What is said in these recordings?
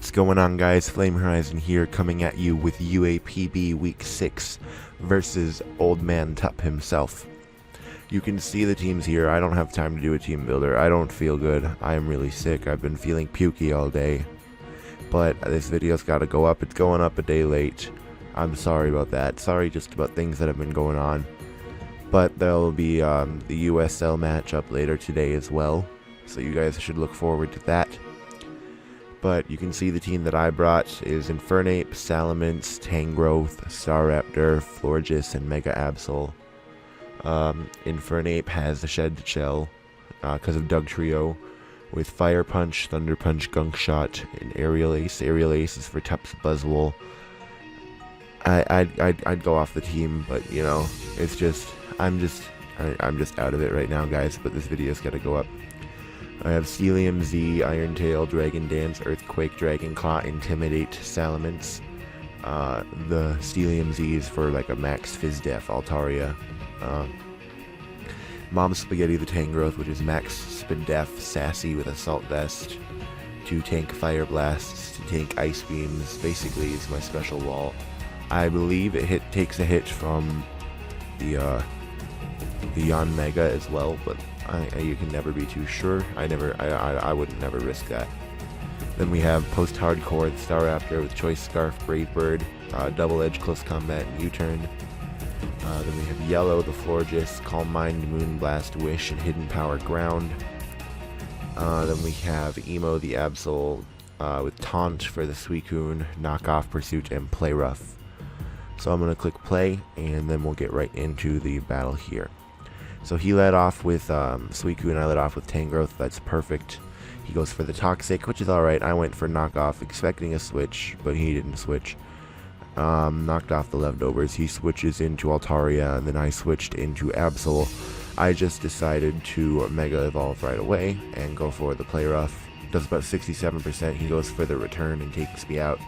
What's going on, guys? FlameHorizon here, coming at you with UAPB Week 6 versus Old Man Tup himself. You can see the teams here. I don't have time to do a team builder. I don't feel good. I am really sick. I've been feeling pukey all day. But this video's got to go up. It's going up a day late. I'm sorry about that. Sorry just about things that have been going on. But there'll be the USL matchup later today as well. So you guys should look forward to that. But you can see the team that I brought is Infernape, Salamence, Tangrowth, Staraptor, Florges, and Mega Absol. Infernape has the Shed Shell because of Doug Trio, with Fire Punch, Thunder Punch, Gunk Shot, and Aerial Ace. Aerial Ace is for Tup's Buzzwole. I'd go off the team, but you know, it's just I'm just out of it right now, guys. But this video's gotta go up. I have Celium Z, Iron Tail, Dragon Dance, Earthquake, Dragon Claw, Intimidate, Salamence. The Celium Z is for like a max Fizz Def, Altaria. Mom Spaghetti the Tangrowth, which is max Spin Def, Sassy with Assault Vest, to tank Fire Blasts, to tank Ice Beams. Basically, it's my special wall. I believe it takes a hit from the Yon Mega as well, but you can never be too sure. I would never risk that. Then we have Post-Hardcore, the Staraptor with Choice Scarf, Brave Bird, Double Edge, Close Combat, and U-Turn. Then we have Yellow, the Florges, Calm Mind, Moonblast, Wish, and Hidden Power Ground. Then we have Emo, the Absol, with Taunt for the Suicune, Knockoff, Pursuit, and Play Rough. So I'm going to click play, and then we'll get right into the battle here. So he led off with Suicune, I led off with Tangrowth. That's perfect. He goes for the Toxic, which is alright. I went for Knockoff, expecting a switch, but he didn't switch. Knocked off the leftovers. He switches into Altaria, and then I switched into Absol. I just decided to Mega Evolve right away and go for the Play Rough. Does about 67%. He goes for the Return and takes me out.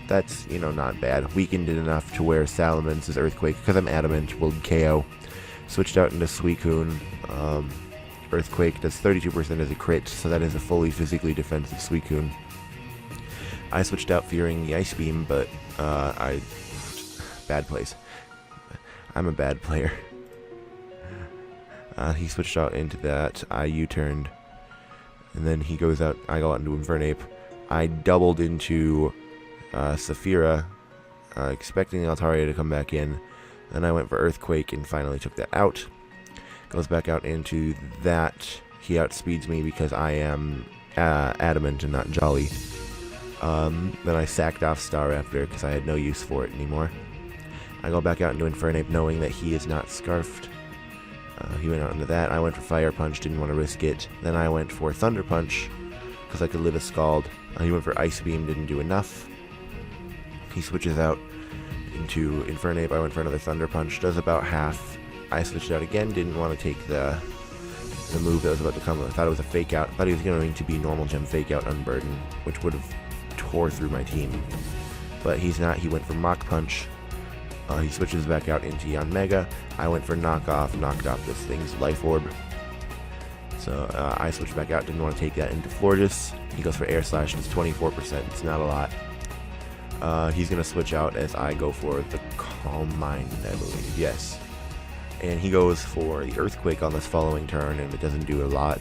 That's, you know, not bad. Weakened it enough to where Salamence's Earthquake, because I'm adamant, will KO. Switched out into Suicune. Earthquake does 32% as a crit, so that is a fully physically defensive Suicune. I switched out fearing the Ice Beam, but bad place. I'm a bad player. He switched out into that. I U-turned, and then he goes out. I go out into Infernape. I doubled into Saphira, expecting the Altaria to come back in. Then I went for Earthquake and finally took that out. Goes back out into that. He outspeeds me because I am adamant and not jolly. Then I sacked off Staraptor because I had no use for it anymore. I go back out into Infernape knowing that he is not Scarfed. He went out into that. I went for Fire Punch, didn't want to risk it. Then I went for Thunder Punch because I could live a Scald. He went for Ice Beam, didn't do enough. He switches out into Infernape. I went for another Thunder Punch, does about half. I switched out again, didn't want to take the move that was about to come. I thought it was a Fake Out. I thought he was going to be Normal Gem Fake Out Unburden, which would have tore through my team. But he's not. He went for Mach Punch. He switches back out into Yon Mega. I went for Knockoff, knocked off this thing's Life Orb. So I switched back out, didn't want to take that into Florges. He goes for Air Slash, it's 24%, it's not a lot. He's going to switch out as I go for the Calm Mind, I believe. Yes. And he goes for the Earthquake on this following turn, and it doesn't do a lot.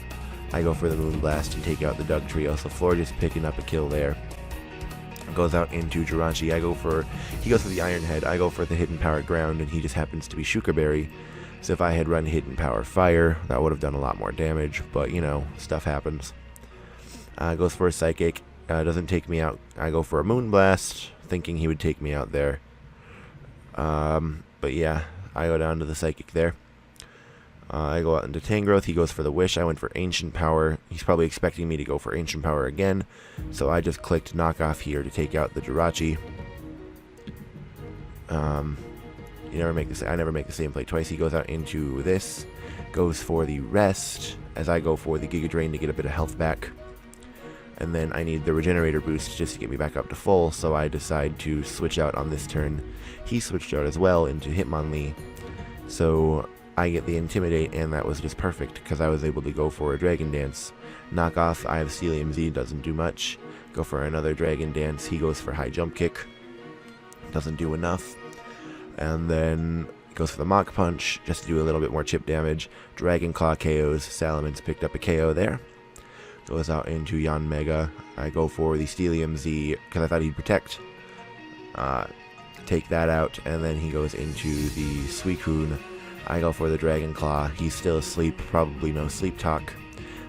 I go for the Moonblast and take out the Doug Trio, so Florges picking up a kill there. Goes out into Jirachi. He goes for the Iron Head. I go for the Hidden Power Ground, and he just happens to be Shuka Berry. So if I had run Hidden Power Fire, that would have done a lot more damage, but you know, stuff happens. Goes for a Psychic. Doesn't take me out. I go for a Moonblast, thinking he would take me out there. But yeah, I go down to the Psychic there. I go out into Tangrowth. He goes for the Wish. I went for Ancient Power. He's probably expecting me to go for Ancient Power again, so I just clicked Knockoff here to take out the Jirachi. I never make the same play twice. He goes out into this, goes for the Rest, as I go for the Giga Drain to get a bit of health back. And then I need the Regenerator boost just to get me back up to full, so I decide to switch out on this turn. He switched out as well into Hitmonlee, so I get the Intimidate, and that was just perfect because I was able to go for a Dragon Dance. Knockoff, I have Celium Z, doesn't do much. Go for another Dragon Dance. He goes for high jump kick. Doesn't do enough. And then goes for the Mach Punch just to do a little bit more chip damage. Dragon Claw KOs. Salamence picked up a KO there. Goes out into Yan Mega. I go for the Steelium Z because I thought he'd protect. Take that out, and then he goes into the Suicune. I go for the Dragon Claw. He's still asleep, probably no sleep talk.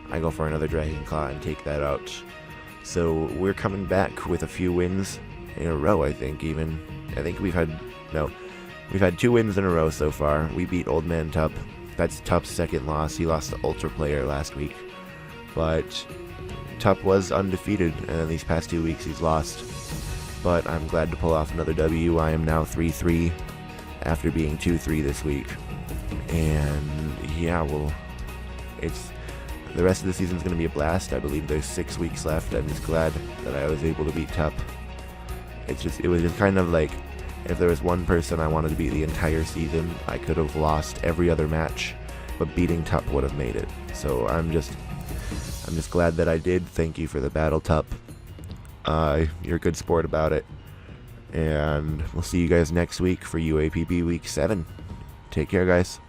I go for another Dragon Claw and take that out. So we're coming back with a few wins in a row, I think even. I think we've had 2 wins in a row so far. We beat Old Man Tup. That's Tup's second loss. He lost to Ultra Player last week. But Tup was undefeated, and then these past 2 weeks he's lost. But I'm glad to pull off another W. I am now 3-3 after being 2-3 this week. And yeah, well, the rest of the season's going to be a blast. I believe there's 6 weeks left. I'm just glad that I was able to beat Tup. It was just kind of like, if there was one person I wanted to beat the entire season, I could have lost every other match, but beating Tup would have made it. So I'm just glad that I did. Thank you for the battle, Tup. You're a good sport about it. And we'll see you guys next week for UAPB Week 7. Take care, guys.